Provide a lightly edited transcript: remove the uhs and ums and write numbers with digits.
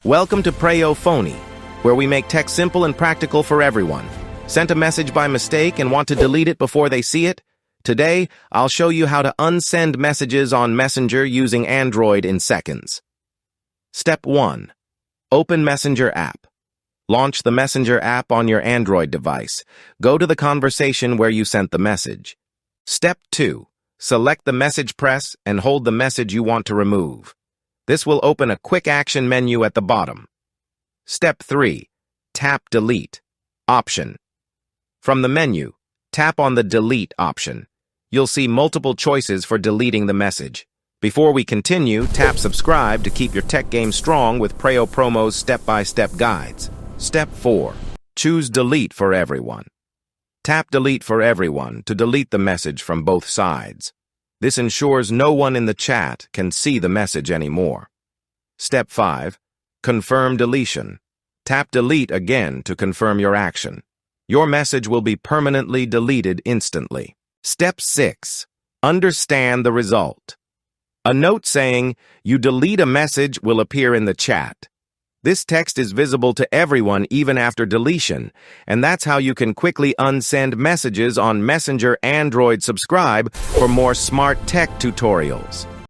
Welcome to Preyo Phonie, where we make tech simple and practical for everyone. Sent a message by mistake and want to delete it before they see it? Today, I'll show you how to unsend messages on Messenger using Android in seconds. Step 1. Open Messenger app. Launch the Messenger app on your Android device. Go to the conversation where you sent the message. Step 2. Select the message press and hold the message you want to remove. This will open a quick action menu at the bottom. Step 3. Tap Delete option. From the menu, tap on the Delete option. You'll see multiple choices for deleting the message. Before we continue, tap Subscribe to keep your tech game strong with Preyo Promo's step-by-step guides. Step 4. Choose Delete for Everyone. Tap Delete for Everyone to delete the message from both sides. This ensures no one in the chat can see the message anymore. Step 5. Confirm deletion. Tap Delete again to confirm your action. Your message will be permanently deleted instantly. Step 6. Understand the result. A note saying, "You delete a message" will appear in the chat. This text is visible to everyone even after deletion, and that's how you can quickly unsend messages on Messenger Android. Subscribe for more smart tech tutorials.